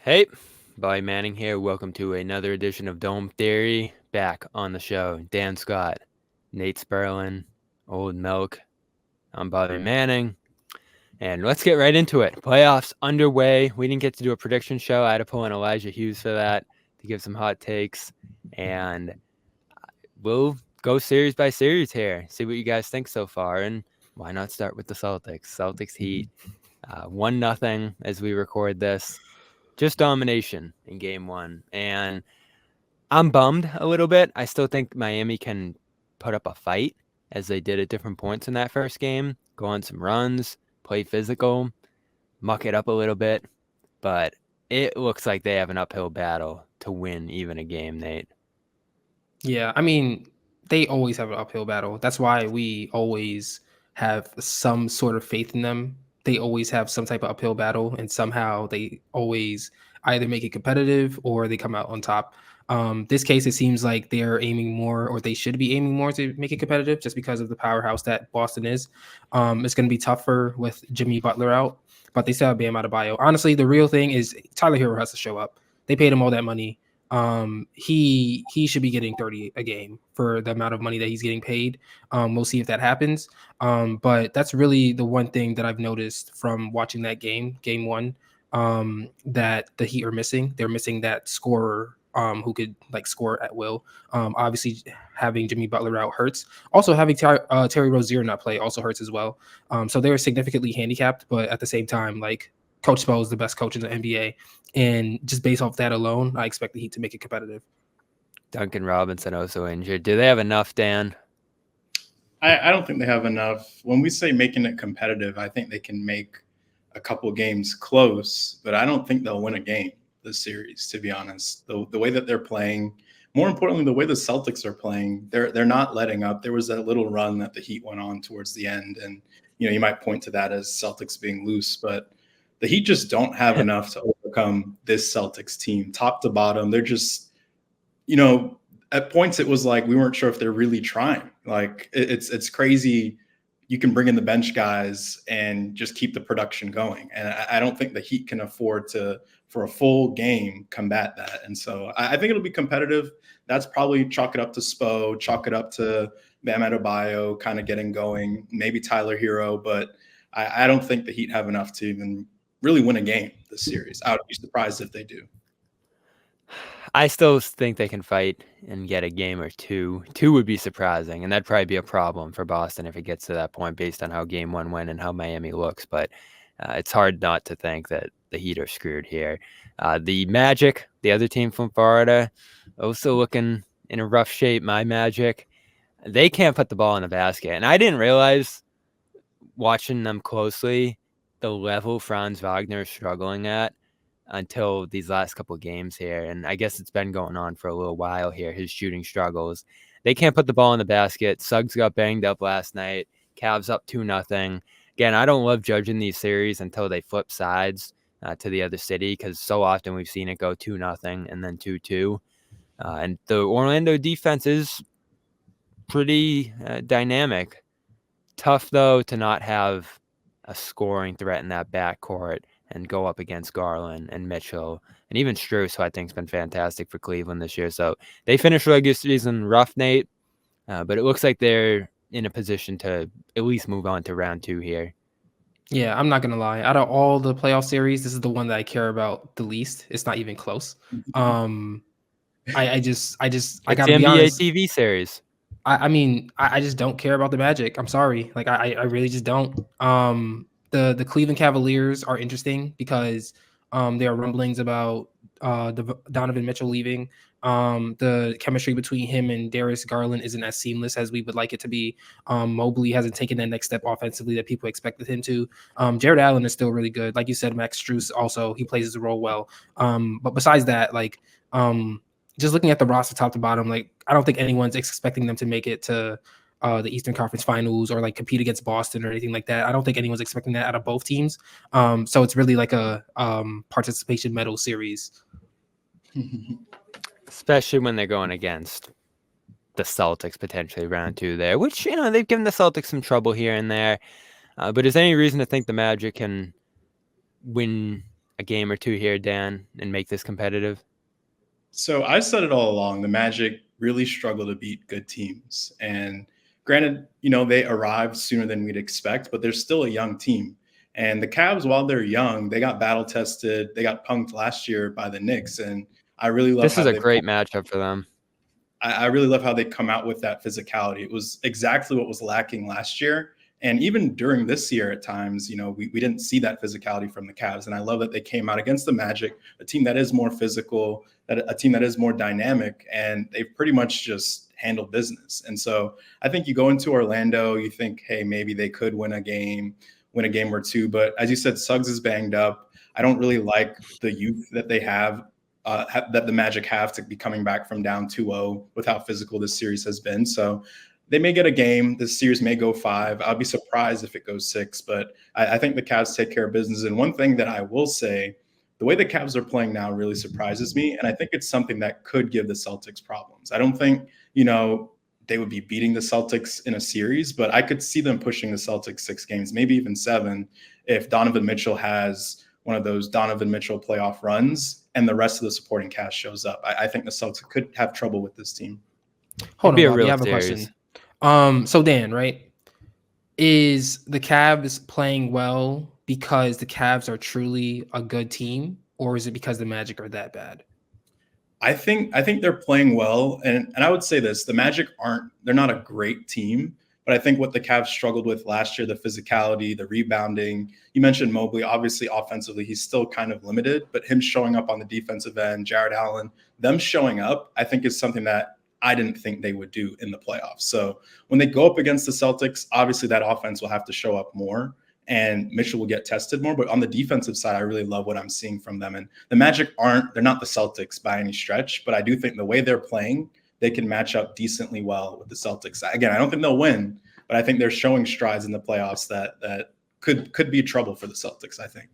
Hey, Bobby Manning here. Welcome to another edition of Dome Theory. Back on the show, Dan Scott, Nate Sperlin, Old Milk. I'm Bobby Manning. And let's get right into it. Playoffs underway. We didn't get to do a prediction show. I had to pull in Elijah Hughes for that to give some hot takes. And we'll go series by series here. See what you guys think so far. And why not start with the Celtics? Celtics Heat. 1-0 as we record this. Just domination in game one. And I'm bummed a little bit. I still think Miami can put up a fight as they did at different points in that first game, go on some runs, play physical, muck it up a little bit. But it looks like they have an uphill battle to win even a game, Nate. Yeah, I mean, they always have an uphill battle. That's why we always have some sort of faith in them. They always have some type of uphill battle, and somehow they always either make it competitive or they come out on top. This case, it seems like they're aiming more, or they should be aiming more to make it competitive, just because of the powerhouse that Boston is. It's going to be tougher with Jimmy Butler out, but they still have Bam Adebayo. Honestly, the real thing is Tyler Hero has to show up. They paid him all that money. He should be getting 30 a game for the amount of money that he's getting paid. We'll see if that happens. But that's really the one thing that I've noticed from watching that game one, that the Heat are missing. They're missing that scorer who could like score at will. Obviously, having Jimmy Butler out hurts. Also, having Terry Rozier not play also hurts as well. So they're significantly handicapped, but at the same time, like Coach Spo is the best coach in the NBA. And just based off that alone, I expect the Heat to make it competitive. Duncan Robinson also injured. Do they have enough, Dan? I don't think they have enough. When we say making it competitive, I think they can make a couple games close, but I don't think they'll win a game this series, to be honest. The way that they're playing, more importantly, the way the Celtics are playing, they're not letting up. There was that little run that the Heat went on towards the end, and you might point to that as Celtics being loose, but the Heat just don't have enough to overcome this Celtics team, top to bottom. They're just, at points it was like we weren't sure if they're really trying. Like it's crazy. You can bring in the bench guys and just keep the production going. And I don't think the Heat can afford to, for a full game, combat that. And so I think it'll be competitive. That's probably chalk it up to Spo, chalk it up to Bam Adebayo kind of getting going, maybe Tyler Hero. But I don't think the Heat have enough to even really win a game this series. I would be surprised if they do. I still think they can fight and get a game or two. Two would be surprising, and that'd probably be a problem for Boston if it gets to that point based on how game one went and how Miami looks. But it's hard not to think that the Heat are screwed here. The Magic, the other team from Florida, also looking in a rough shape. My Magic, they can't put the ball in the basket. And I didn't realize, watching them closely, the level Franz Wagner is struggling at until these last couple of games here. And I guess it's been going on for a little while here, his shooting struggles. They can't put the ball in the basket. Suggs got banged up last night. Cavs up 2-0. Again, I don't love judging these series until they flip sides to the other city, because so often we've seen it go 2-0 and then 2-2. And the Orlando defense is pretty dynamic. Tough, though, to not have a scoring threat in that backcourt and go up against Garland and Mitchell and even Strus, who I think has been fantastic for Cleveland this year. So they finished regular season rough, Nate, but it looks like they're in a position to at least move on to round two here. Yeah, I'm not gonna lie. Out of all the playoff series, this is the one that I care about the least. It's not even close. I gotta be NBA honest. TV series. I just don't care about the Magic. I'm sorry. Like I really just don't. The Cleveland Cavaliers are interesting because there are rumblings about the Donovan Mitchell leaving. The chemistry between him and Darius Garland isn't as seamless as we would like it to be. Mobley hasn't taken that next step offensively that people expected him to. Jared Allen is still really good. Like you said, Max Strus also, he plays his role well. But besides that, like just looking at the roster top to bottom, like I don't think anyone's expecting them to make it to the Eastern Conference Finals or like compete against Boston or anything like that. I don't think anyone's expecting that out of both teams. So it's really like a participation medal series. Especially when they're going against the Celtics potentially round two there, which, they've given the Celtics some trouble here and there. But is there any reason to think the Magic can win a game or two here, Dan, and make this competitive? So I said it all along. The Magic really struggle to beat good teams. And granted, they arrived sooner than we'd expect, but they're still a young team. And the Cavs, while they're young, they got battle tested. They got punked last year by the Knicks. And I really love This is how a they've great matchup for them. I really love how they come out with that physicality. It was exactly what was lacking last year. And even during this year at times, we didn't see that physicality from the Cavs. And I love that they came out against the Magic, a team that is more physical, a team that is more dynamic, and they've pretty much just handled business. And so I think you go into Orlando, you think, hey, maybe they could win a game or two. But as you said, Suggs is banged up. I don't really like the youth that they have that the Magic have to be coming back from down 2-0 with how physical this series has been. So they may get a game. This series may go 5. I'll be surprised if it goes 6, but I think the Cavs take care of business. And one thing that I will say, the way the Cavs are playing now really surprises me. And I think it's something that could give the Celtics problems. I don't think, they would be beating the Celtics in a series, but I could see them pushing the Celtics 6 games, maybe even 7, if Donovan Mitchell has one of those Donovan Mitchell playoff runs and the rest of the supporting cast shows up. I think the Celtics could have trouble with this team. Hold It'd be on, a Bobby, I real have a series. question. So Dan, right? Is the Cavs playing well because the Cavs are truly a good team, or is it because the Magic are that bad? I think they're playing well, and I would say this: the Magic they're not a great team, but I think what the Cavs struggled with last year, the physicality, the rebounding. You mentioned Mobley, obviously offensively, he's still kind of limited, but him showing up on the defensive end, Jared Allen, them showing up, I think is something that I didn't think they would do in the playoffs. So when they go up against the Celtics, obviously that offense will have to show up more and Mitchell will get tested more. But on the defensive side, I really love what I'm seeing from them. And the Magic they're not the Celtics by any stretch, but I do think the way they're playing, they can match up decently well with the Celtics. Again, I don't think they'll win, but I think they're showing strides in the playoffs that could be trouble for the Celtics, I think.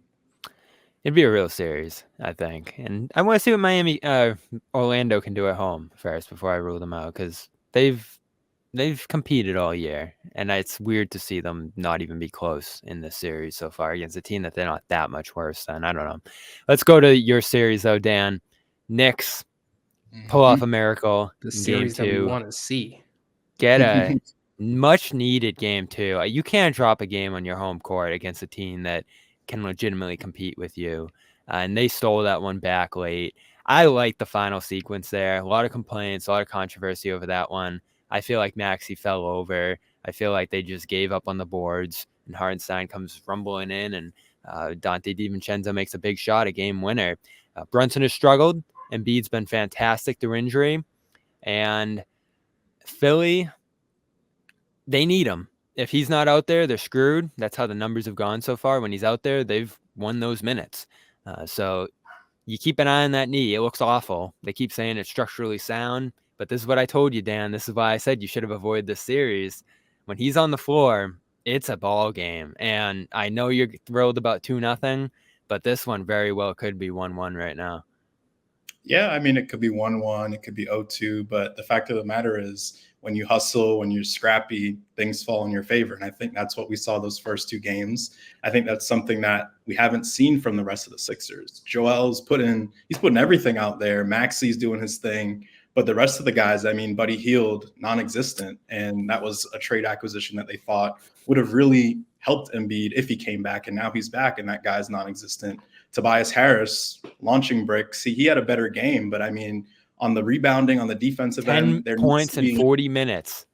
It'd be a real series, I think. And I want to see what Orlando can do at home first before I rule them out, because they've competed all year, and it's weird to see them not even be close in this series so far against a team that they're not that much worse than. I don't know. Let's go to your series, though, Dan. Knicks pull off a miracle The in game series that we 2. want to see. Get a much-needed game 2. You can't drop a game on your home court against a team that can legitimately compete with you, and they stole that one back late. I like the final sequence there. A lot of complaints, a lot of controversy over that one. I feel like Maxey fell over. I feel like they just gave up on the boards, and Hartenstein comes rumbling in, and Dante DiVincenzo makes a big shot, a game winner. Brunson has struggled. Embiid's been fantastic through injury. And Philly, they need him. If he's not out there, they're screwed. That's how the numbers have gone so far. When he's out there, they've won those minutes. So you keep an eye on that knee. It looks awful. They keep saying it's structurally sound, but this is what I told you, Dan. This is why I said you should have avoided this series. When he's on the floor, it's a ball game. And I know you're thrilled about 2-0, but this one very well could be 1-1 right now. Yeah, I mean, it could be 1-1, it could be 0-2, but the fact of the matter is when you hustle, when you're scrappy, things fall in your favor. And I think that's what we saw those first 2 games. I think that's something that we haven't seen from the rest of the Sixers. Joel's putting everything out there. Maxey's doing his thing. But the rest of the guys, I mean, Buddy Hield, non-existent. And that was a trade acquisition that they thought would have really helped Embiid if he came back. And now he's back, and that guy's non-existent. Tobias Harris launching bricks. He had a better game, but I mean, on the rebounding, on the defensive end, 10 points in 40 minutes.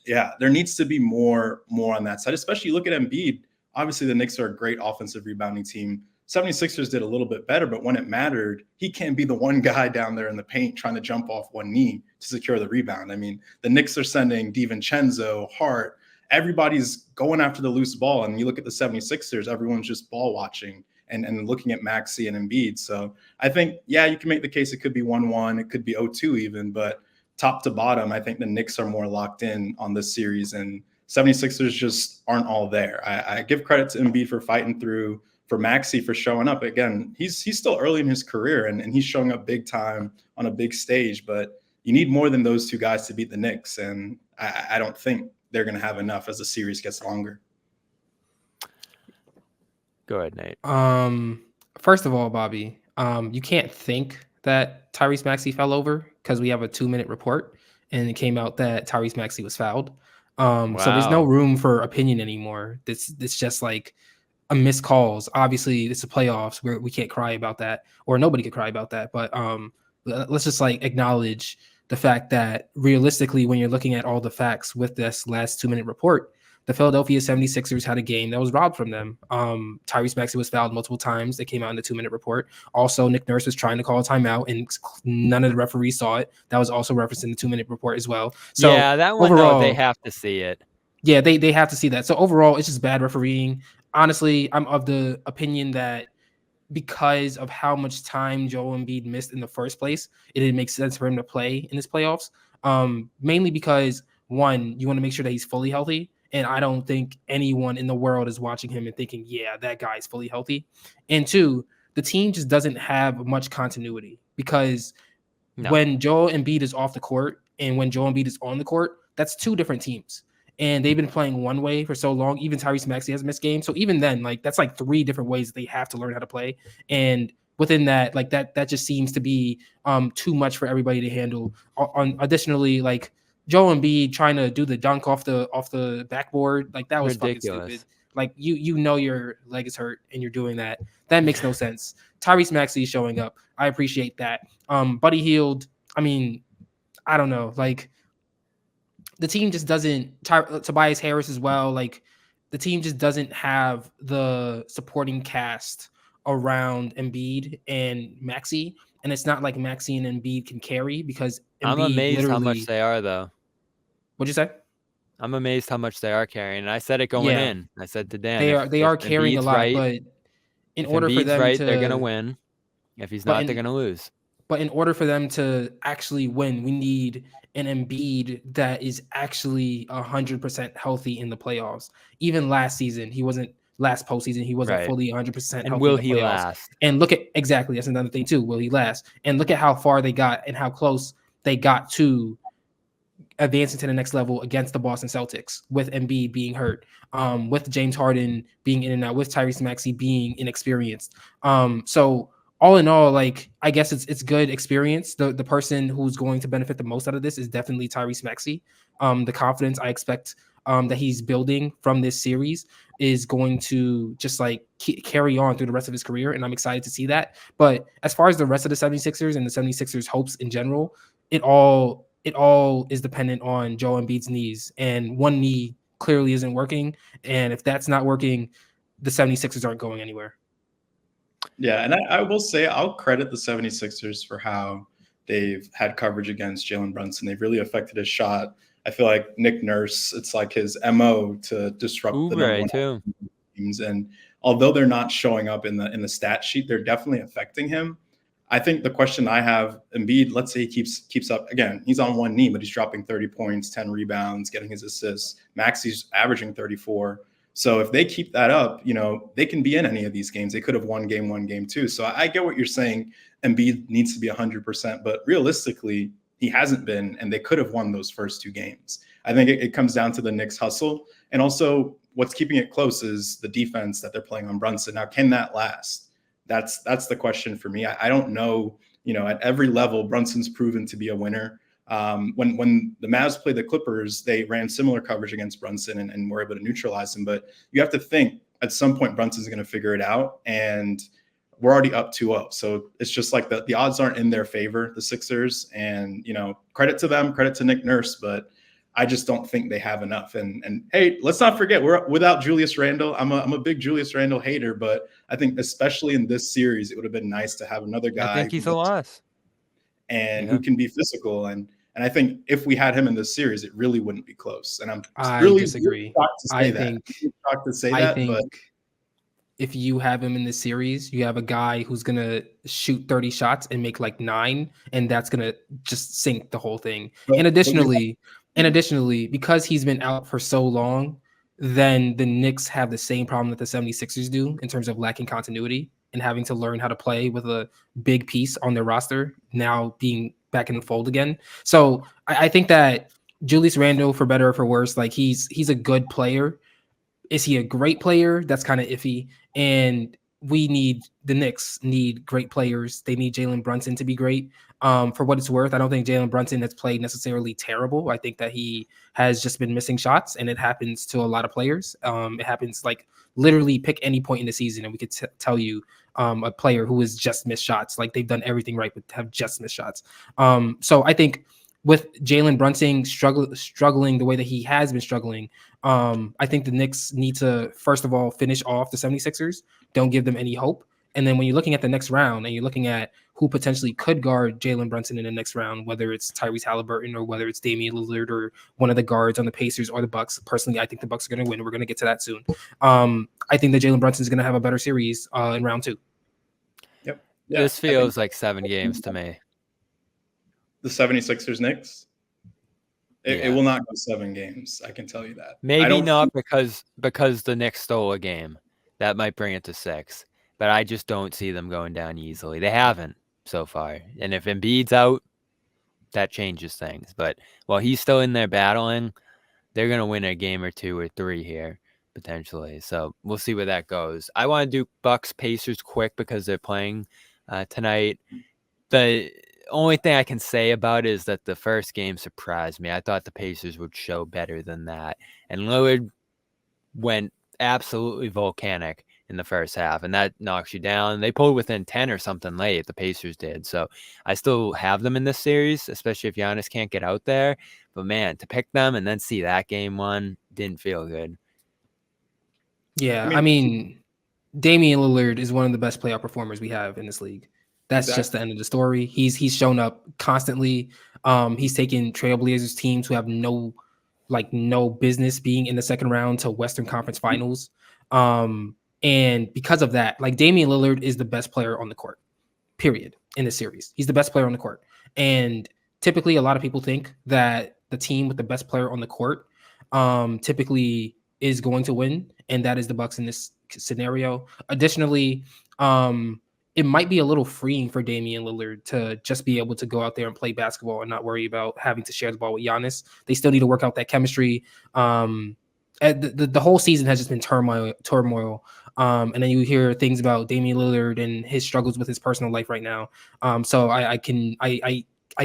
Yeah, there needs to be more on that side, especially look at Embiid. Obviously, the Knicks are a great offensive rebounding team. 76ers did a little bit better, but when it mattered, he can't be the one guy down there in the paint trying to jump off one knee to secure the rebound. I mean, the Knicks are sending DiVincenzo, Hart, everybody's going after the loose ball. And you look at the 76ers, everyone's just ball watching and looking at Maxey and Embiid. So I think, yeah, you can make the case it could be 1-1, it could be 0-2 even, but top to bottom, I think the Knicks are more locked in on this series, and 76ers just aren't all there. I give credit to Embiid for fighting through, for Maxey for showing up. Again, he's still early in his career, and he's showing up big time on a big stage, but you need more than those 2 guys to beat the Knicks, and I don't think they're going to have enough as the series gets longer. Go ahead, Nate. First of all, Bobby, you can't think that Tyrese Maxey fell over because we have a 2-minute report and it came out that Tyrese Maxey was fouled. So there's no Wow. room for opinion anymore. It's just like a missed calls. Obviously, it's the playoffs where we can't cry about that, or nobody could cry about that. But let's just like acknowledge the fact that realistically, when you're looking at all the facts with this last 2-minute report, the Philadelphia 76ers had a game that was robbed from them. Tyrese Maxey was fouled multiple times. They came out in the 2-minute report. Also, Nick Nurse was trying to call a timeout, and none of the referees saw it. That was also referenced in the 2-minute report as well. So Yeah, that one though, they overall, have to see it. yeah, they have to see that. So overall, it's just bad refereeing. Honestly, I'm of the opinion that because of how much time Joel Embiid missed in the first place, it didn't make sense for him to play in this playoffs. Mainly because one, you want to make sure that he's fully healthy. And I don't think anyone in the world is watching him and thinking, yeah, that guy's fully healthy. And two, the team just doesn't have much continuity because No. when Joel Embiid is off the court and when Joel Embiid is on the court, that's two different teams. And they've been playing one way for so long. Even Tyrese Maxey has missed games. So even then, like that's like three different ways that they have to learn how to play. And within that, like that just seems to be too much for everybody to handle. Additionally, like Joel Embiid trying to do the dunk off the backboard, like that was fucking stupid. Ridiculous. Like you know your leg is hurt and you're doing that. That makes no sense. Tyrese Maxey showing up. I appreciate that. Buddy Hield, I mean, I don't know. Like the team just doesn't Tobias Harris as well. Like the team just doesn't have the supporting cast around Embiid and Maxey. And it's not like Maxey and Embiid can carry because Embiid I'm amazed how much literally. they are though. What'd you say? I'm amazed how much they are carrying. And I said it going Yeah, in. I said to Dan, they if are carrying a Embiid's lot, right, but in if order for Embiid's them right, they're gonna to, win. If he's but not, they're in gonna lose. But in order for them to actually win, we need an Embiid that is actually 100% healthy in the playoffs. Even last season, he wasn't. Last postseason, he wasn't Right. fully 100% And healthy in will the he playoffs. last? And look at exactly that's another thing too. Will he last? And look at how far they got and how close they got to advancing to the next level against the Boston Celtics with Embiid being hurt, with James Harden being in and out, with Tyrese Maxey being inexperienced. So all in all, like I guess it's good experience. The person who's going to benefit the most out of this is definitely Tyrese Maxey. The confidence I expect that he's building from this series is going to just like carry on through the rest of his career. And I'm excited to see that. But as far as the rest of the 76ers and the 76ers hopes in general, it all is dependent on Joel Embiid's knees. And one knee clearly isn't working. And if that's not working, the 76ers aren't going anywhere. Yeah, and I will say I'll credit the 76ers for how they've had coverage against Jalen Brunson. They've really affected his shot. I feel like Nick Nurse, it's like his MO to disrupt the number Oubre one too. teams. And although they're not showing up in the stat sheet, they're definitely affecting him. I think the question I have, Embiid, let's say he keeps up. Again, he's on one knee, but he's dropping 30 points, 10 rebounds, getting his assists. Maxey's averaging 34. So if they keep that up, they can be in any of these games. They could have won game one, game two. So I get what you're saying. Embiid needs to be 100%, but realistically, he hasn't been, and they could have won those first two games. I think it comes down to the Knicks hustle. And also what's keeping it close is the defense that they're playing on Brunson. Now, can that last? That's the question for me. I don't know, at every level, Brunson's proven to be a winner. When the Mavs played the Clippers, they ran similar coverage against Brunson and were able to neutralize him. But you have to think at some point Brunson's going to figure it out. And we're already up 2-0. So it's just like the odds aren't in their favor, the Sixers. And, credit to them, credit to Nick Nurse. But I just don't think they have enough. And hey, let's not forget we're without Julius Randle. I'm a big Julius Randle hater, but I think especially in this series, it would have been nice to have another guy. I think he's a loss. And who can be physical. And I think if we had him in this series, it really wouldn't be close. And I really disagree. shocked to say I that. think Shocked to say I that, think but if you have him in this series, you have a guy who's gonna shoot 30 shots and make like 9, and that's gonna just sink the whole thing. And additionally, because he's been out for so long, then the Knicks have the same problem that the 76ers do in terms of lacking continuity and having to learn how to play with a big piece on their roster now being back in the fold again. So I think that Julius Randle, for better or for worse, like he's a good player. Is he a great player? That's kind of iffy. And the Knicks need great players. They need Jalen Brunson to be great. For what it's worth, I don't think Jalen Brunson has played necessarily terrible. I think that he has just been missing shots, and it happens to a lot of players. It happens like literally pick any point in the season, and we could tell you a player who has just missed shots. Like they've done everything right, but have just missed shots. So I think with Jalen Brunson struggling the way that he has been struggling, I think the Knicks need to, first of all, finish off the 76ers. Don't give them any hope. And then when you're looking at the next round and you're looking at who potentially could guard Jalen Brunson in the next round, whether it's Tyrese Halliburton or whether it's Damian Lillard or one of the guards on the Pacers or the Bucks. Personally, I think the Bucks are going to win. We're going to get to that soon. I think that Jalen Brunson is going to have a better series in round 2. Yep. Yeah, This feels like 7 games to me. The 76ers Knicks? It Yeah. will not go 7 games. I can tell you that. Maybe not because the Knicks stole a game. That might bring it to 6. But I just don't see them going down easily. They haven't so far. And if Embiid's out, that changes things. But while he's still in there battling, they're going to win a game or 2 or 3 here, potentially. So we'll see where that goes. I want to do Bucks Pacers quick because they're playing tonight. The only thing I can say about it is that the first game surprised me. I thought the Pacers would show better than that. And Lillard went absolutely volcanic in the first half, and that knocks you down. They pulled within 10 or something late, the Pacers did. So I still have them in this series, especially if Giannis can't get out there. But, man, to pick them and then see that game one didn't feel good. Yeah, I mean Damian Lillard is one of the best playoff performers we have in this league. That's just the end of the story. He's shown up constantly. He's taken Trailblazers teams who have no business being in the second round to Western Conference Finals. And because of that, like Damian Lillard is the best player on the court, period, in the series. He's the best player on the court. And typically a lot of people think that the team with the best player on the court typically is going to win, and that is the Bucks in this scenario. Additionally, it might be a little freeing for Damian Lillard to just be able to go out there and play basketball and not worry about having to share the ball with Giannis. They still need to work out that chemistry. The whole season has just been turmoil. And then you hear things about Damian Lillard and his struggles with his personal life right now. So I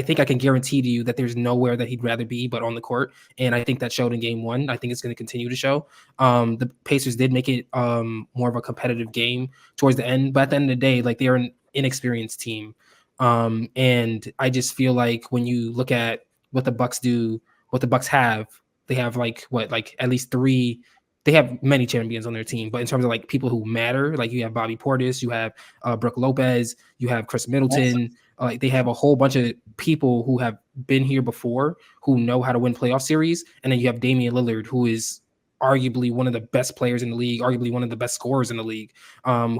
think I can guarantee to you that there's nowhere that he'd rather be but on the court. And I think that showed in game 1. I think it's going to continue to show. The Pacers did make it more of a competitive game towards the end. But at the end of the day, like they're an inexperienced team. And I just feel like when you look at what the Bucks do, what the Bucks have, they have at least 3. They have many champions on their team, but in terms of like people who matter, like you have Bobby Portis, you have Brook Lopez, you have Chris Middleton. Like they have a whole bunch of people who have been here before who know how to win playoff series. And then you have Damian Lillard, who is arguably one of the best players in the league, arguably one of the best scorers in the league,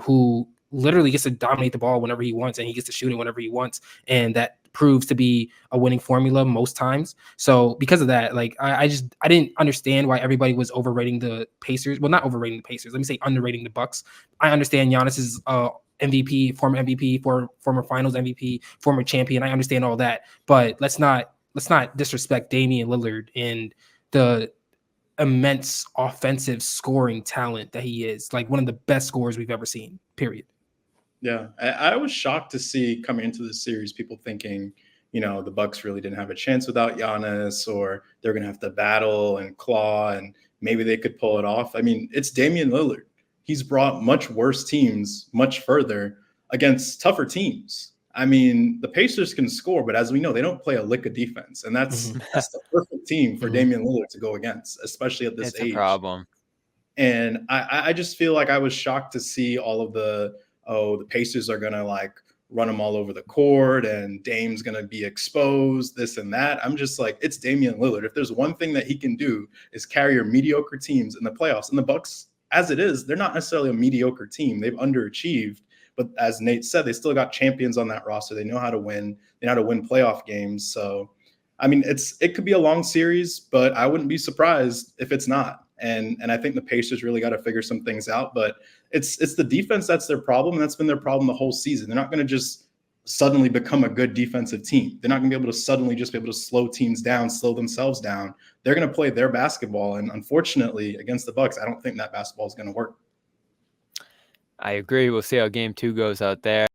who literally gets to dominate the ball whenever he wants, and he gets to shoot it whenever he wants. And that proves to be a winning formula most times. So because of that, like I didn't understand why everybody was overrating the Pacers. Well, not overrating the Pacers. Let me say underrating the Bucks. I understand Giannis is MVP, former MVP, former Finals MVP, former champion. I understand all that, but let's not disrespect Damian Lillard and the immense offensive scoring talent that he is. Like one of the best scorers we've ever seen. Period. Yeah, I was shocked to see coming into this series people thinking, the Bucks really didn't have a chance without Giannis, or they're going to have to battle and claw, and maybe they could pull it off. I mean, it's Damian Lillard. He's brought much worse teams much further against tougher teams. I mean, the Pacers can score, but as we know, they don't play a lick of defense, and that's the perfect team for Damian Lillard to go against, especially at this age. It's a problem. And I just feel like I was shocked to see all of the Pacers are going to like run them all over the court and Dame's going to be exposed, this and that. I'm just like, it's Damian Lillard. If there's one thing that he can do is carry your mediocre teams in the playoffs. And the Bucks, as it is, they're not necessarily a mediocre team. They've underachieved. But as Nate said, they still got champions on that roster. They know how to win. They know how to win playoff games. So, I mean, it could be a long series, but I wouldn't be surprised if it's not. And I think the Pacers really got to figure some things out. But it's the defense that's their problem, and that's been their problem the whole season. They're not going to just suddenly become a good defensive team. They're not going to be able to suddenly just be able to slow teams down, slow themselves down. They're going to play their basketball, and unfortunately, against the Bucks, I don't think that basketball is going to work. I agree. We'll see how game 2 goes out there.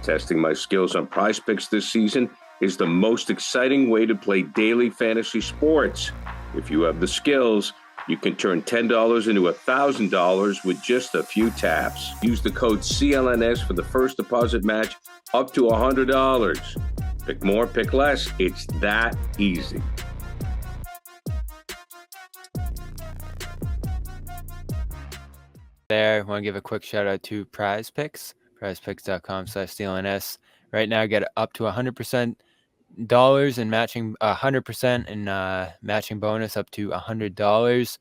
Testing my skills on Prize Picks this season is the most exciting way to play daily fantasy sports. If you have the skills, you can turn $10 into $1,000 with just a few taps. Use the code CLNS for the first deposit match up to $100. Pick more, pick less. It's that easy. There, I want to give a quick shout out to Prize Picks, prizepicks.com/CLNS. Right now, get up to $100 in matching, 100% in matching bonus up to $100.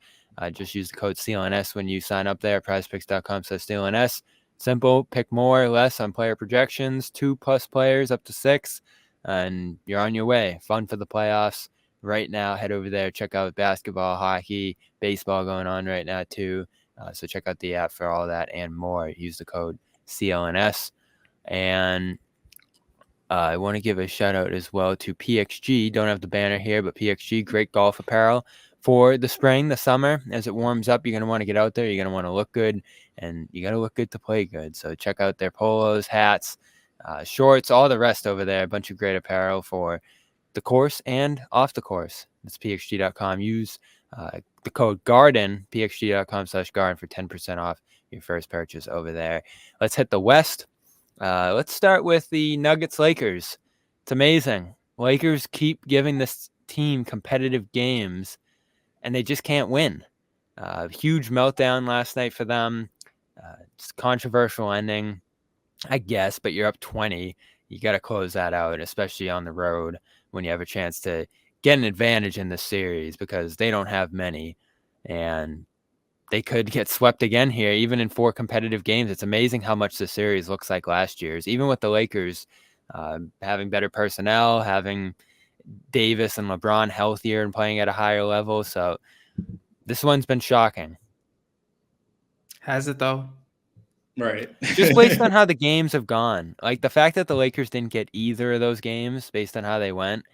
Just use the code CLNS when you sign up there, prizepicks.com/CLNS. Simple, pick more or less on player projections, 2+ players up to 6, and you're on your way. Fun for the playoffs. Right now, head over there, check out basketball, hockey, baseball going on right now too. So check out the app for all that and more. Use the code CLNS. And I want to give a shout out as well to PXG. Don't have the banner here, but PXG, great golf apparel for the spring, the summer. As it warms up, you're going to want to get out there. You're going to want to look good, and you got to look good to play good. So check out their polos, hats, shorts, all the rest over there. A bunch of great apparel for the course and off the course. It's pxg.com. Use the code GARDEN, pxg.com/garden for 10% off your first purchase over there. Let's hit the West. Let's start with the Nuggets-Lakers. It's amazing. Lakers keep giving this team competitive games, and they just can't win. Huge meltdown last night for them. It's a controversial ending, I guess, but you're up 20. You got to close that out, especially on the road when you have a chance to get an advantage in this series, because they don't have many, and they could get swept again here, even in 4 competitive games. It's amazing how much the series looks like last year's, even with the Lakers having better personnel, having Davis and LeBron healthier and playing at a higher level. So this one's been shocking. Has it though? Right. Just based on how the games have gone. Like the fact that the Lakers didn't get either of those games based on how they went,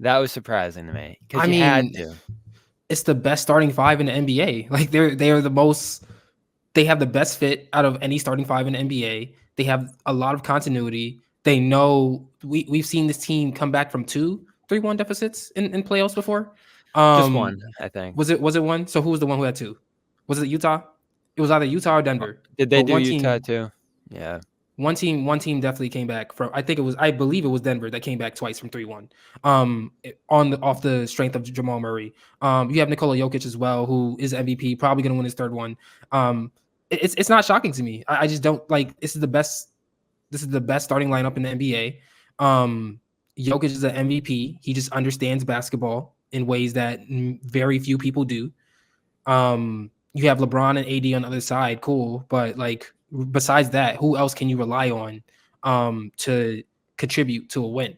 that was surprising to me, because you had to. It's the best starting 5 in the NBA. Like they are the most. They have the best fit out of any starting 5 in the NBA. They have a lot of continuity. They know we've seen this team come back from 3-1 deficits in playoffs before. Just one, I think. Was it one? So who was the one who had 2? Was it Utah? It was either Utah or Denver. Did they But do Utah too? Yeah. One team definitely came back from. I believe it was Denver that came back twice from 3-1. Off the strength of Jamal Murray. You have Nikola Jokic as well, who is MVP, probably going to win his 3rd one. It's not shocking to me. I just don't like. This is the best starting lineup in the NBA. Jokic is an MVP. He just understands basketball in ways that very few people do. You have LeBron and AD on the other side, cool, but like besides that, who else can you rely on to contribute to a win?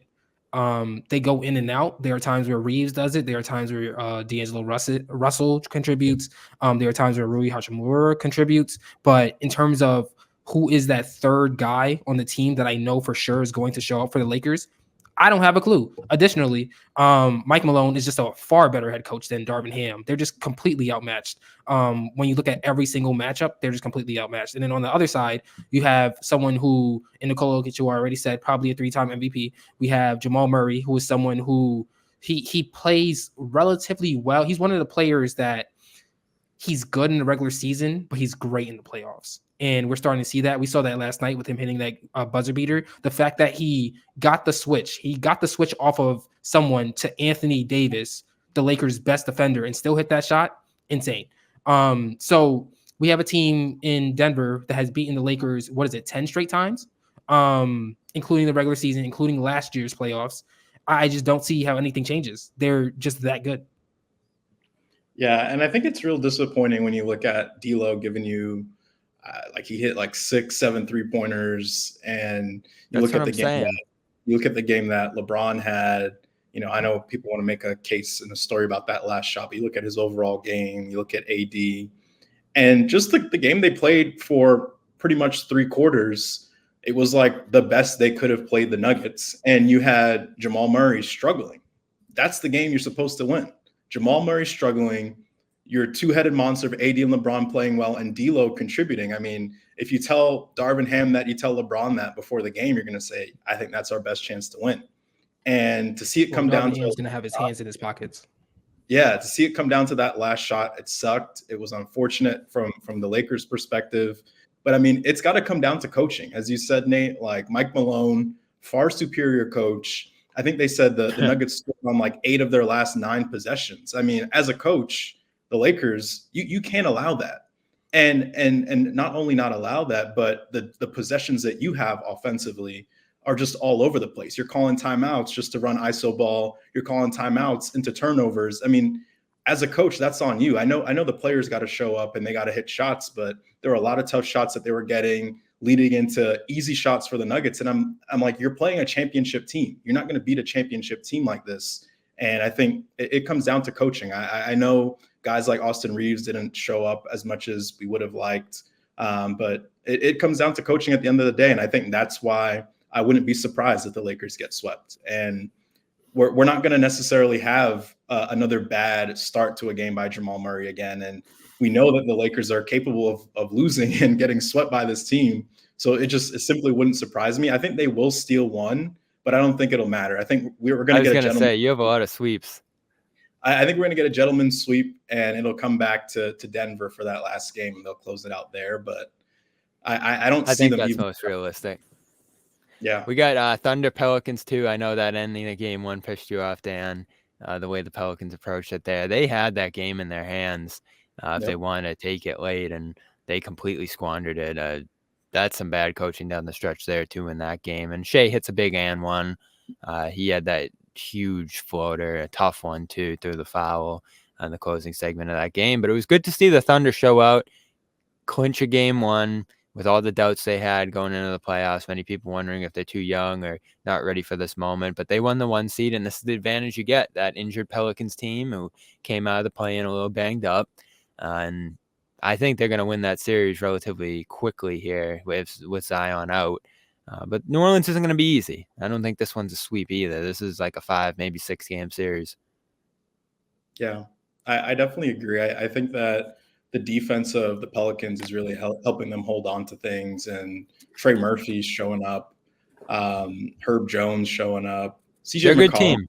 They go in and out. There are times where Reeves does it. There are times where D'Angelo Russell contributes. There are times where Rui Hachimura contributes. But in terms of who is that 3rd guy on the team that I know for sure is going to show up for the Lakers, I don't have a clue. Additionally, Mike Malone is just a far better head coach than Darvin Ham. They're just completely outmatched. When you look at every single matchup, they're just completely outmatched. And then on the other side, you have someone who, in Nikola Jokic, you already said, probably a 3-time MVP. We have Jamal Murray, who is someone who he plays relatively well. He's one of the players that he's good in the regular season, but he's great in the playoffs. And we're starting to see that. We saw that last night with him hitting that buzzer beater. The fact that he got the switch off of someone to Anthony Davis, the Lakers' best defender, and still hit that shot, insane. So we have a team in Denver that has beaten the Lakers, 10 straight times, including the regular season, including last year's playoffs. I just don't see how anything changes. They're just that good. Yeah, and I think it's real disappointing when you look at D'Lo giving you he hit 6-7 3-pointers, and you look at the game that LeBron had. I know people want to make a case and a story about that last shot, but you look at his overall game, you look at AD, and just the game they played for pretty much 3 quarters, it was like the best they could have played the Nuggets, and you had Jamal Murray struggling. That's the game you're supposed to win. Jamal Murray struggling. your two-headed monster of AD and LeBron playing well and D'Lo contributing. I mean, if you tell Darvin Ham that, you tell LeBron that before the game, you're going to say, I think that's our best chance to win. And to see it come down Darvin to Ham's going to have his hands in his pockets. yeah, to see it come down to that last shot, it sucked. It was unfortunate from the Lakers' perspective. But I mean, it's got to come down to coaching. As you said, Nate, like Mike Malone, far superior coach. I think they said the Nuggets scored on like 8 of their last 9 possessions. I mean, as a coach, the Lakers, you can't allow that. And not only not allow that, but the possessions that you have offensively are just all over the place. You're calling timeouts just to run ISO ball. You're calling timeouts into turnovers. I mean, as a coach, that's on you. I know the players got to show up and they got to hit shots, but there were a lot of tough shots that they were getting leading into easy shots for the Nuggets. And I'm like, you're playing a championship team. You're not going to beat a championship team like this. And I think it comes down to coaching. I know guys like Austin Reeves didn't show up as much as we would have liked, but it comes down to coaching at the end of the day. And I think that's why I wouldn't be surprised if the Lakers get swept. And we're not going to necessarily have another bad start to a game by Jamal Murray again. And we know that the Lakers are capable of losing and getting swept by this team. So it simply wouldn't surprise me. I think they will steal one, but I don't think it'll matter. I think we're going to get a gentleman. Say, you have a lot of sweeps. I think we're going to get a gentleman's sweep, and it'll come back to Denver for that last game, and they'll close it out there. But I don't see them. I think that's most realistic. Yeah. We got Thunder Pelicans too. I know that ending of game 1 pissed you off, Dan, the way the Pelicans approached it there. They had that game in their hands if they wanted to take it late, and they completely squandered it. That's some bad coaching down the stretch there too in that game. And Shea hits a big and one. He had that huge floater, a tough one too, through the foul on the closing segment of that game. But it was good to see the Thunder show out, clinch a game 1. With all the doubts they had going into the playoffs, many people wondering if they're too young or not ready for this moment. But they won the 1 seed, and this is the advantage you get. That injured Pelicans team who came out of the play-in a little banged up. And I think they're going to win that series relatively quickly here with Zion out. But New Orleans isn't going to be easy. I don't think this one's a sweep either. This is like a 5, maybe 6 game series. Yeah, I definitely agree. I think that the defense of the Pelicans is really helping them hold on to things. And Trey Murphy's showing up, Herb Jones showing up. They're a good team.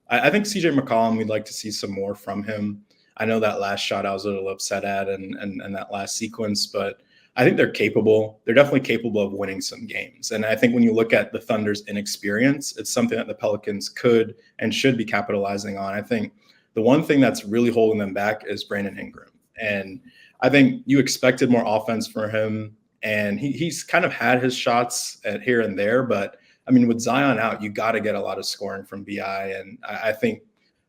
I think CJ McCollum, we'd like to see some more from him. I know that last shot I was a little upset at and that last sequence, but I think they're capable. They're definitely capable of winning some games. And I think when you look at the Thunder's inexperience, it's something that the Pelicans could and should be capitalizing on. I think the one thing that's really holding them back is Brandon Ingram. And I think you expected more offense from him, and he's kind of had his shots at here and there. But I mean, with Zion out, you got to get a lot of scoring from BI, and I think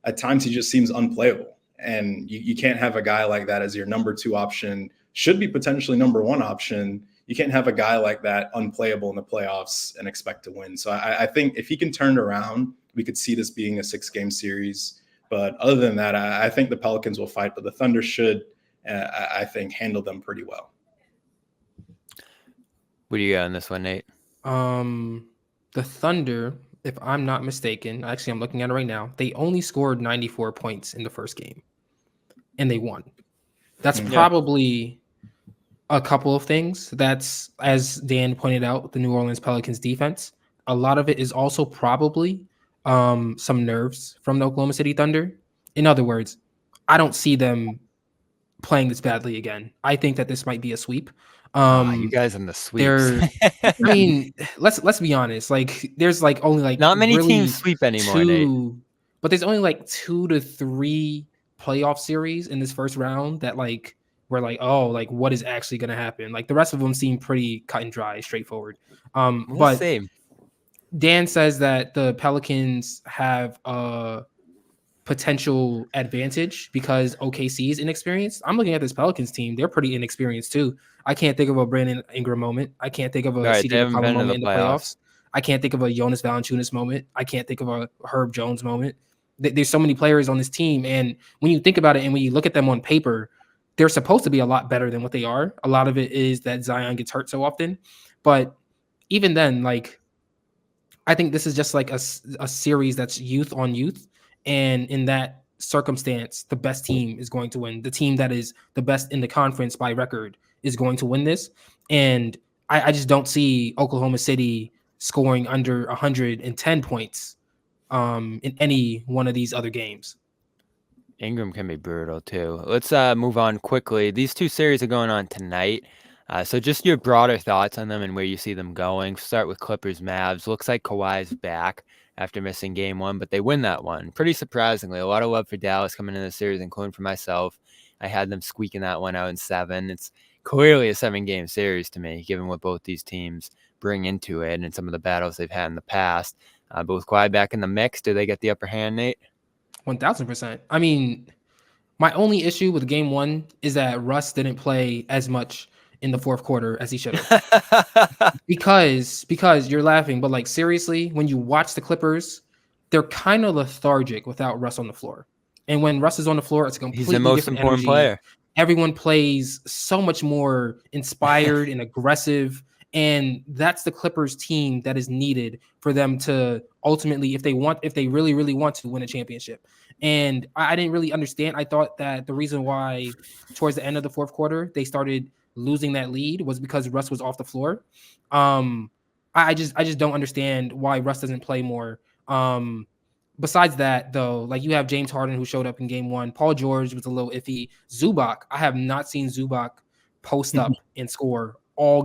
at times he just seems unplayable. And you can't have a guy like that as your number 2 option. Should be potentially number 1 option. You can't have a guy like that unplayable in the playoffs and expect to win. So I think if he can turn it around, we could see this being a 6-game series. But other than that, I think the Pelicans will fight, but the Thunder should. I think handled them pretty well. What do you got on this one, Nate? The Thunder, if I'm not mistaken, actually I'm looking at it right now, they only scored 94 points in the first game, and they won. That's probably a couple of things. That's, as Dan pointed out, the New Orleans Pelicans defense. A lot of it is also probably some nerves from the Oklahoma City Thunder. In other words, I don't see them playing this badly again. I think that this might be a sweep. You guys in the sweeps. I mean, let's be honest. Like, there's like only like not many really teams sweep anymore, Nate. But there's only like 2 to 3 playoff series in this first round that like we're like, oh, like what is actually going to happen? Like the rest of them seem pretty cut and dry, straightforward. But same. Dan says that the Pelicans have a potential advantage because OKC is inexperienced. I'm looking at this Pelicans team. They're pretty inexperienced too. I can't think of a Brandon Ingram moment. I can't think of a CJ McCollum moment in the playoffs. I can't think of a Jonas Valanciunas moment. I can't think of a Herb Jones moment. There's so many players on this team. And when you think about it and when you look at them on paper, they're supposed to be a lot better than what they are. A lot of it is that Zion gets hurt so often. But even then, like, I think this is just like a series that's youth on youth. And in that circumstance, the best team is going to win. The team that is the best in the conference by record is going to win this. And I just don't see Oklahoma City scoring under 110 points in any one of these other games. Ingram can be brutal too. Let's move on quickly. These two series are going on tonight. So just your broader thoughts on them and where you see them going. Start with Clippers Mavs. Looks like Kawhi's back after missing game one, but they win that one. Pretty surprisingly. A lot of love for Dallas coming into the series, including for myself. I had them squeaking that one out in 7. It's clearly a 7-game series to me, given what both these teams bring into it and some of the battles they've had in the past. But with Kawhi back in the mix, do they get the upper hand, Nate? 1000%. I mean, my only issue with game one is that Russ didn't play as much in the fourth quarter as he should have. because you're laughing, but like seriously, when you watch the Clippers, they're kind of lethargic without Russ on the floor. And when Russ is on the floor, it's a completely He's the most different important energy. player. Everyone plays so much more inspired and aggressive. And that's the Clippers team that is needed for them to ultimately, if they really, really want to win a championship. And I didn't really understand. I thought that the reason why towards the end of the fourth quarter, they started losing that lead was because Russ was off the floor. I just don't understand why Russ doesn't play more. Besides that, though, like you have James Harden who showed up in game one. Paul George was a little iffy. Zubac, I have not seen Zubac post up and score all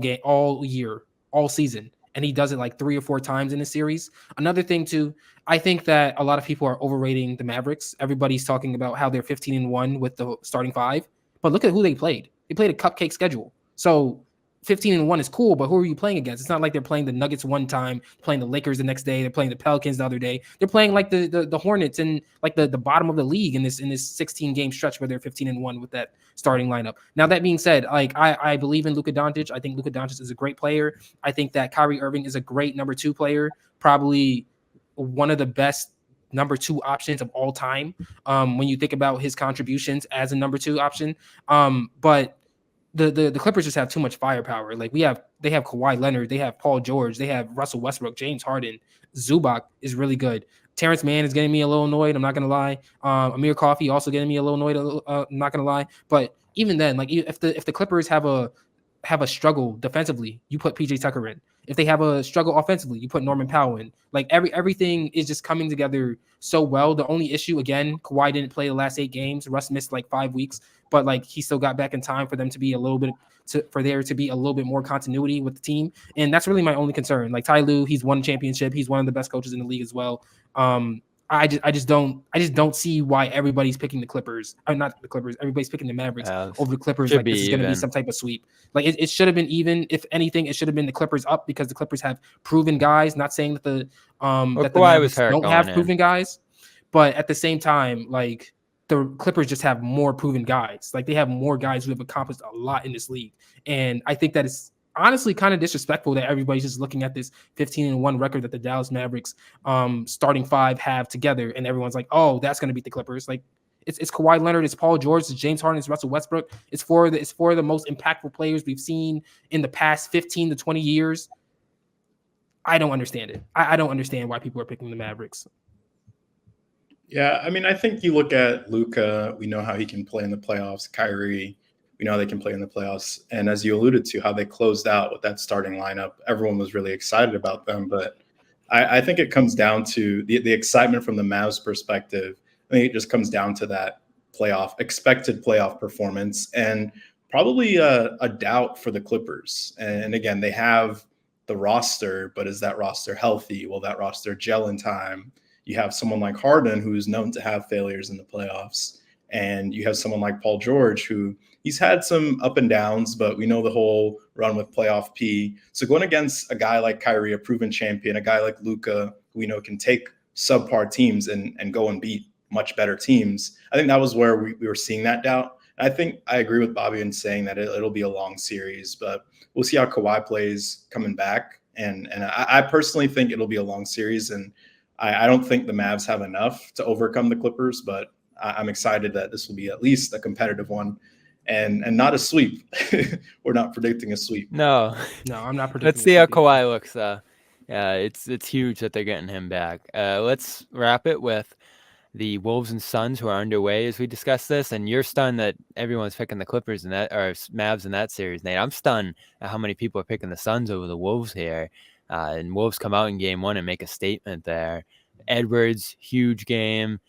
year, all season. And he does it like 3 or 4 times in the series. Another thing too, I think that a lot of people are overrating the Mavericks. Everybody's talking about how they're 15-1 with the starting 5, but look at who they played. They played a cupcake schedule. So 15-1 is cool, but who are you playing against? It's not like they're playing the Nuggets one time, playing the Lakers the next day, they're playing the Pelicans the other day. They're playing like the Hornets and like the bottom of the league in this 16-game stretch where they're 15-1 with that starting lineup. Now that being said, like I believe in Luka Doncic. I think Luka Doncic is a great player. I think that Kyrie Irving is a great number 2 player, probably one of the best number 2 options of all time. When you think about his contributions as a number 2 option, but the Clippers just have too much firepower. Like they have Kawhi Leonard, they have Paul George, they have Russell Westbrook, James Harden, Zubac is really good. Terrence Mann is getting me a little annoyed. I'm not gonna lie. Amir Coffey also getting me a little annoyed. I'm not gonna lie. But even then, like if the Clippers have a struggle defensively, you put PJ Tucker in. If they have a struggle offensively, you put Norman Powell in. Like everything is just coming together so well. The only issue, again, Kawhi didn't play the last 8 games. Russ missed like 5 weeks, but like he still got back in time for them to be for there to be a little bit more continuity with the team. And that's really my only concern. Like Ty Lue, he's won a championship. He's one of the best coaches in the league as well. I just don't see why everybody's picking the Clippers. Not the Clippers. Everybody's picking the Mavericks over the Clippers. Like this is going to be some type of sweep. Like it should have been even. If anything, it should have been the Clippers up because the Clippers have proven guys. Not saying that the Mavericks don't have proven guys, but at the same time, like the Clippers just have more proven guys. Like they have more guys who have accomplished a lot in this league, and I think that is honestly kind of disrespectful that everybody's just looking at this 15-1 record that the Dallas Mavericks starting 5 have together, and everyone's like, oh, that's going to beat the Clippers. Like it's Kawhi Leonard, it's Paul George, it's James Harden, it's Russell Westbrook. It's for the most impactful players we've seen in the past 15 to 20 years. I don't understand it. I don't understand why people are picking the Mavericks. Yeah, I mean, I think you look at Luka, we know how he can play in the playoffs. Kyrie, we know they can play in the playoffs. And as you alluded to, how they closed out with that starting lineup, everyone was really excited about them. But I think it comes down to the excitement from the Mavs perspective. I think it just comes down to that expected playoff performance and probably a doubt for the Clippers. And again, they have the roster, but is that roster healthy? Will that roster gel in time? You have someone like Harden, who's known to have failures in the playoffs. And you have someone like Paul George, who he's had some up and downs, but we know the whole run with playoff P. So going against a guy like Kyrie, a proven champion, a guy like Luka, who we know can take subpar teams and go and beat much better teams, I think that was where we were seeing that doubt. And I think I agree with Bobby in saying that it'll be a long series, but we'll see how Kawhi plays coming back. And I personally think it'll be a long series, and I don't think the Mavs have enough to overcome the Clippers, but I'm excited that this will be at least a competitive one and not a sweep. We're not predicting a sweep. No, I'm not predicting. Let's see how Kawhi looks. It's huge that they're getting him back. Let's wrap it with the Wolves and Suns, who are underway as we discuss this, and you're stunned that everyone's picking the Clippers in that, or Mavs in that series, Nate. I'm stunned at how many people are picking the Suns over the Wolves here. And Wolves come out in game one and make a statement there. Edwards, huge game.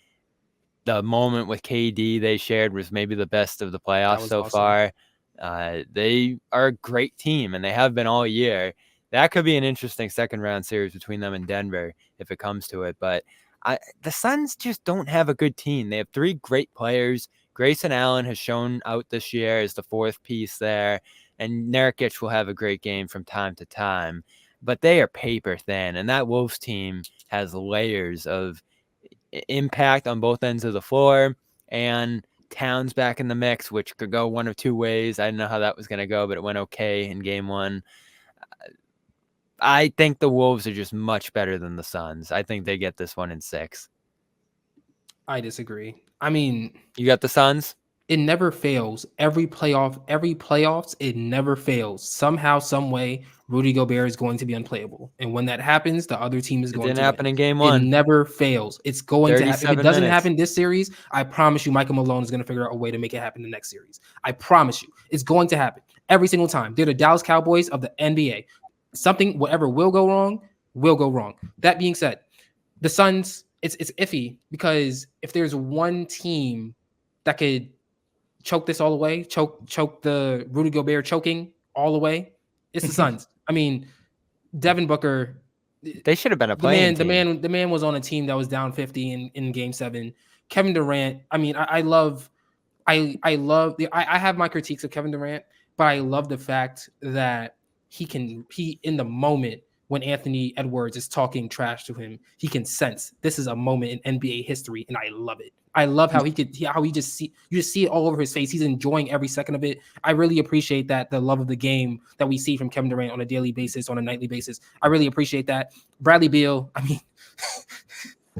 The moment with KD they shared was maybe the best of the playoffs so awesome. far. They are a great team, and they have been all year. That could be an interesting second-round series between them and Denver if it comes to it. But the Suns just don't have a good team. They have 3 great players. Grayson Allen has shown out this year as the 4th piece there, and Nurkic will have a great game from time to time. But they are paper thin, and that Wolves team has layers of impact on both ends of the floor, and Towns back in the mix, which could go one of 2 ways. I didn't know how that was going to go, but it went okay in game one. I think the Wolves are just much better than the Suns. I think they get this one in 6. I disagree. I mean, you got the Suns? It never fails. Every playoffs, it never fails. Somehow, some way, Rudy Gobert is going to be unplayable. And when that happens, the other team is going to It didn't happen win. in game one. It never fails. It's going to happen. If it doesn't 37 happen this series, I promise you Michael Malone is going to figure out a way to make it happen the next series. I promise you. It's going to happen every single time. They're the Dallas Cowboys of the NBA. Whatever will go wrong, will go wrong. That being said, the Suns, it's iffy because if there's one team that could choke this all the way, choke the Rudy Gobert choking all the way, it's the Suns. I mean, Devin Booker, they should have been a playing team. The man was on a team that was down 50 in game 7. Kevin Durant, I mean, I have my critiques of Kevin Durant, but I love the fact that he in the moment when Anthony Edwards is talking trash to him, he can sense this is a moment in NBA history, and I love it. I love how you just see it all over his face. He's enjoying every second of it. I really appreciate that, the love of the game that we see from Kevin Durant on a daily basis, on a nightly basis. I really appreciate that. Bradley Beal, I mean,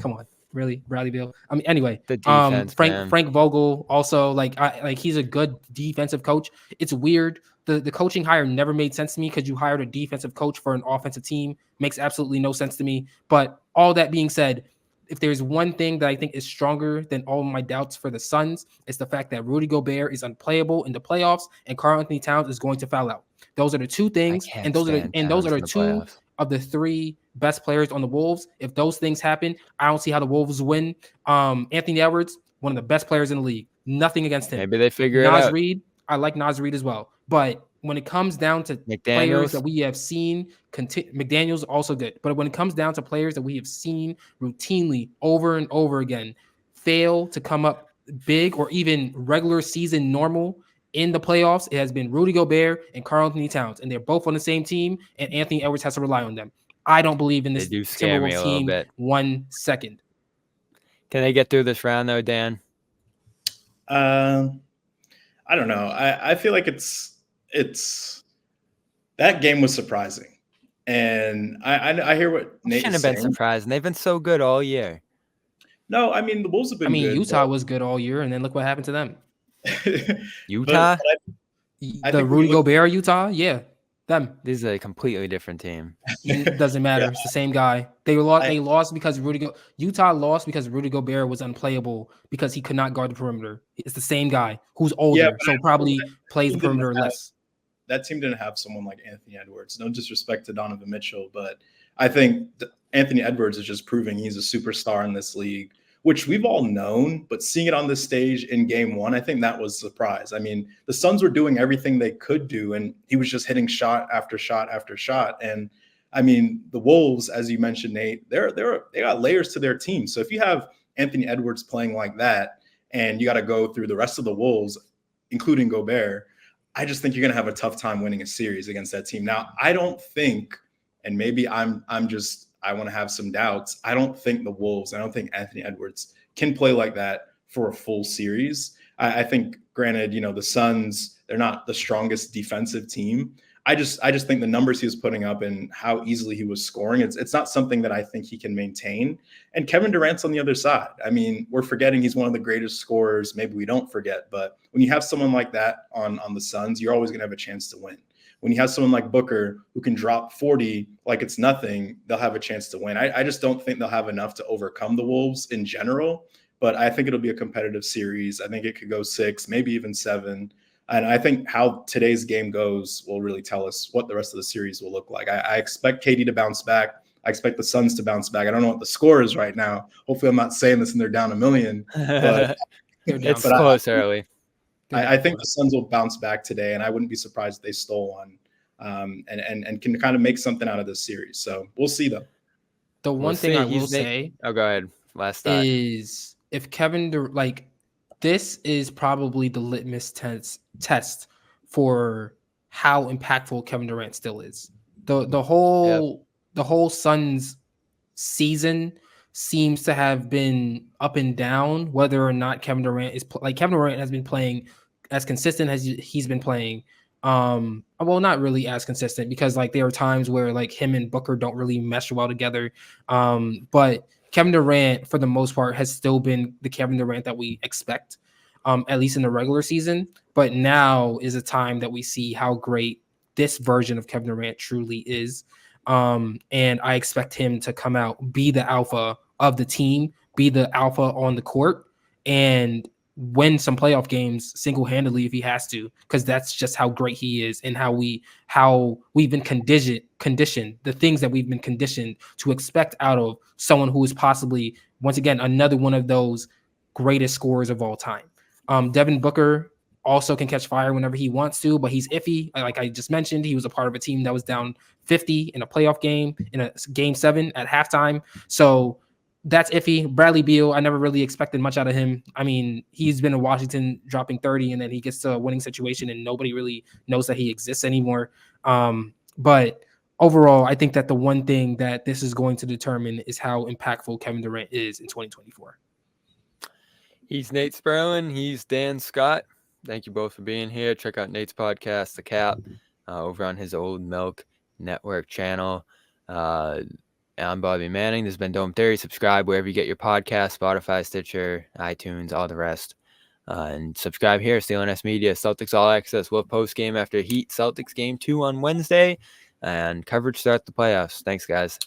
come on. Really, Bradley Beal. I mean, anyway, the defense, Frank Vogel also like he's a good defensive coach. It's weird. The coaching hire never made sense to me because you hired a defensive coach for an offensive team. Makes absolutely no sense to me. But all that being said, if there's one thing that I think is stronger than all of my doubts for the Suns, it's the fact that Rudy Gobert is unplayable in the playoffs and Karl-Anthony Towns is going to foul out. Those are the 2 things, and those are the 2 of the 3 best players on the Wolves. If those things happen, I don't see how the Wolves win. Anthony Edwards, one of the best players in the league. Nothing against him. Maybe they figure it out. Naz Reid, I like Naz Reid as well. But when it comes down to players that we have seen, McDaniels also good. But when it comes down to players that we have seen routinely over and over again fail to come up big or even regular season normal in the playoffs, it has been Rudy Gobert and Karl-Anthony Towns, and they're both on the same team, and Anthony Edwards has to rely on them. I don't believe in this Timberwolves team 1 second. Can they get through this round though, Dan? I don't know. I feel like it's that game was surprising, and I hear what Nate shouldn't have been surprising. They've been so good all year. No, I mean the Bulls have been. Good, Utah was good all year, and then look what happened to them. Utah, the Rudy Gobert Utah, yeah, them. This is a completely different team. It doesn't matter. It's the same guy. They lost because Utah lost because Rudy Gobert was unplayable because he could not guard the perimeter. It's the same guy who's older, so probably plays the perimeter less. That team didn't have someone like Anthony Edwards. No disrespect to Donovan Mitchell, but I think Anthony Edwards is just proving he's a superstar in this league, which we've all known, but seeing it on this stage in game 1, I think that was a surprise. I mean, the Suns were doing everything they could do, and he was just hitting shot after shot after shot. And I mean, the Wolves, as you mentioned, Nate, they got layers to their team. So if you have Anthony Edwards playing like that, and you got to go through the rest of the Wolves, including Gobert, I just think you're going to have a tough time winning a series against that team. Now, I don't think, and maybe I want to have some doubts. I don't think the Wolves, I don't think Anthony Edwards can play like that for a full series. I think, granted, the Suns, they're not the strongest defensive team. I just think the numbers he was putting up and how easily he was scoring, it's not something that I think he can maintain. And Kevin Durant's on the other side. I mean, we're forgetting he's one of the greatest scorers. Maybe we don't forget, but when you have someone like that on the Suns, you're always going to have a chance to win. When you have someone like Booker who can drop 40 like it's nothing, they'll have a chance to win. I just don't think they'll have enough to overcome the Wolves in general. but I think it'll be a competitive series. I think it could go 6, maybe even 7. And I think how today's game goes will really tell us what the rest of the series will look like. I expect KD to bounce back. I expect the Suns to bounce back. I don't know what the score is right now. Hopefully, I'm not saying this and they're down 1,000,000. But Down It's close early. I think the Suns will bounce back today, and I wouldn't be surprised if they stole one, and can kind of make something out of this series. So we'll see, though. The one thing I will say Oh, go ahead. Last thought. is if this is probably the litmus test for how impactful Kevin Durant still is. The whole Suns season seems to have been up and down whether or not Kevin Durant is Kevin Durant has been playing as consistent as he's been playing. Well, not really as consistent because like there are times where like him and Booker don't really mesh well together. But Kevin Durant, for the most part, has still been the Kevin Durant that we expect, at least in the regular season. But now is a time that we see how great this version of Kevin Durant truly is. And I expect him to come out, be the alpha of the team, be the alpha on the court, and win some playoff games single-handedly if he has to, because that's just how great he is and how we've been conditioned, the things that we've been conditioned to expect out of someone who is possibly, once again, another one of those greatest scorers of all time. Devin Booker also can catch fire whenever he wants to, but he's iffy. Like I just mentioned, he was a part of a team that was down 50 in a playoff game, in a game 7 at halftime. So that's iffy. Bradley Beal, I never really expected much out of him. I mean, he's been in Washington dropping 30 and then he gets to a winning situation and nobody really knows that he exists anymore. But overall, I think that the one thing that this is going to determine is how impactful Kevin Durant is in 2024. He's Nate Sperlin. He's Dan Scott. Thank you both for being here. Check out Nate's podcast, The Cap, over on his Old Milk Network channel. I'm Bobby Manning. This has been Dome Theory. Subscribe wherever you get your podcast, Spotify, Stitcher, iTunes, all the rest. And subscribe here, CLNS Media, Celtics All Access. We'll post game after Heat Celtics Game 2 on Wednesday and coverage throughout the playoffs. Thanks, guys.